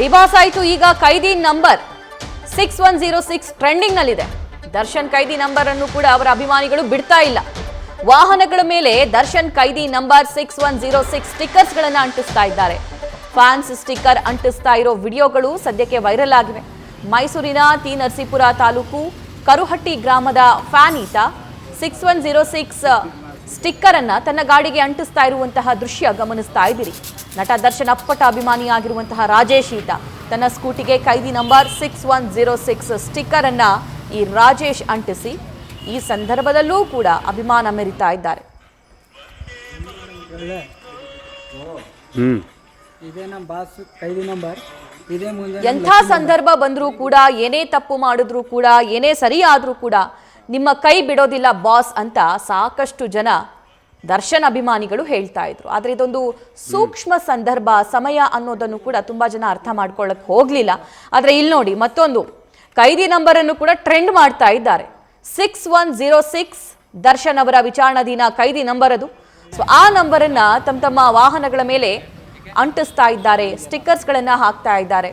D Boss ಆಯಿತು. ಈಗ ಕೈದಿ number 6106 trending ನಲ್ಲಿದೆ. ದರ್ಶನ್ ಕೈದಿ ನಂಬರ್ ಅನ್ನು ಕೂಡ ಅವರ ಅಭಿಮಾನಿಗಳು ಬಿಡ್ತಾ ಇಲ್ಲ. ವಾಹನಗಳ ಮೇಲೆ ದರ್ಶನ್ ಕೈದಿ ನಂಬರ್ 6106 ಸ್ಟಿಕ್ಕರ್ಸ್ ಗಳನ್ನ ಅಂಟಿಸ್ತಾ ಇದ್ದಾರೆ. ಫ್ಯಾನ್ಸ್ ಸ್ಟಿಕ್ಕರ್ ಅಂಟಿಸ್ತಾ ಇರೋ ವಿಡಿಯೋಗಳು ಸದ್ಯಕ್ಕೆ ವೈರಲ್ ಆಗಿವೆ. ಮೈಸೂರಿನ ಟಿ ನರಸೀಪುರ ತಾಲೂಕು ಕರುಹಟ್ಟಿ ಗ್ರಾಮದ ಫ್ಯಾನ್ ಈತ 6106 ಸ್ಟಿಕ್ಕರ್ ಅನ್ನ ತನ್ನ ಗಾಡಿಗೆ ಅಂಟಿಸ್ತಾ ಇರುವಂತಹ ದೃಶ್ಯ ಗಮನಿಸ್ತಾ ಇದ್ದೀರಿ. ನಟ ದರ್ಶನ್ ಅಪ್ಪಟ ಅಭಿಮಾನಿಯಾಗಿರುವಂತಹ ರಾಜೇಶ್ ಈತ ತನ್ನ ಸ್ಕೂಟಿಗೆ ಕೈದಿ ನಂಬರ್ 6106 ಸ್ಟಿಕ್ಕರ್ ಅನ್ನ ಈ ರಾಜೇಶ್ ಅಂಟಿಸಿ ಈ ಸಂದರ್ಭದಲ್ಲೂ ಕೂಡ ಅಭಿಮಾನ ಮೆರಿತಾ ಇದ್ದಾರೆ. ಎಂಥ ಸಂದರ್ಭ ಬಂದರೂ ಕೂಡ, ಏನೇ ತಪ್ಪು ಮಾಡಿದ್ರು ಕೂಡ, ಏನೇ ಸರಿ ಆದ್ರೂ ಕೂಡ ನಿಮ್ಮ ಕೈ ಬಿಡೋದಿಲ್ಲ ಬಾಸ್ ಅಂತ ಸಾಕಷ್ಟು ಜನ ದರ್ಶನ್ ಅಭಿಮಾನಿಗಳು ಹೇಳ್ತಾ ಇದ್ರು. ಆದ್ರೆ ಇದೊಂದು ಸೂಕ್ಷ್ಮ ಸಂದರ್ಭ, ಸಮಯ ಅನ್ನೋದನ್ನು ಕೂಡ ತುಂಬಾ ಜನ ಅರ್ಥ ಮಾಡ್ಕೊಳ್ಳಕ್ ಹೋಗ್ಲಿಲ್ಲ. ಆದ್ರೆ ಇಲ್ಲಿ ನೋಡಿ, ಮತ್ತೊಂದು ಕೈದಿ ನಂಬರ್ ಅನ್ನು ಕೂಡ ಟ್ರೆಂಡ್ ಮಾಡ್ತಾ ಇದ್ದಾರೆ. 6106 ದರ್ಶನ್ ಅವರ ವಿಚಾರಣಾಧೀನ ಕೈದಿ ನಂಬರ್ ಅದು. ಸೊ ಆ ನಂಬರ್ ಅನ್ನ ತಮ್ಮ ವಾಹನಗಳ ಮೇಲೆ ಅಂಟಿಸ್ತಾ ಇದ್ದಾರೆ, ಸ್ಟಿಕ್ಕರ್ಸ್ ಗಳನ್ನ ಹಾಕ್ತಾ ಇದ್ದಾರೆ.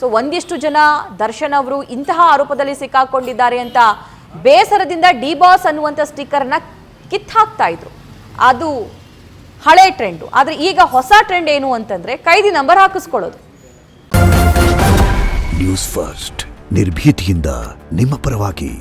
ಸೊ ಒಂದಿಷ್ಟು ಜನ ದರ್ಶನ್ ಅವರು ಇಂತಹ ಆರೋಪದಲ್ಲಿ ಸಿಕ್ಕಾಕೊಂಡಿದ್ದಾರೆ ಅಂತ ಬೇಸರದಿಂದ ಡಿಬಾಸ್ ಅನ್ನುವಂಥ ಸ್ಟಿಕ್ಕರ್ನ ಕಿತ್ತಾಕ್ತಾ ಇದ್ರು. ಅದು ಹಳೆ ಟ್ರೆಂಡು. ಆದ್ರೆ ಈಗ ಹೊಸ ಟ್ರೆಂಡ್ ಏನು ಅಂತಂದ್ರೆ ಕೈದಿ ನಂಬರ್ ಹಾಕಿಸ್ಕೊಳ್ಳೋದು. ನ್ಯೂಸ್ ಫಸ್ಟ್ ನಿರ್ಭೀತಿಯಿಂದ ನಿಮ್ಮ ಪರವಾಗಿ.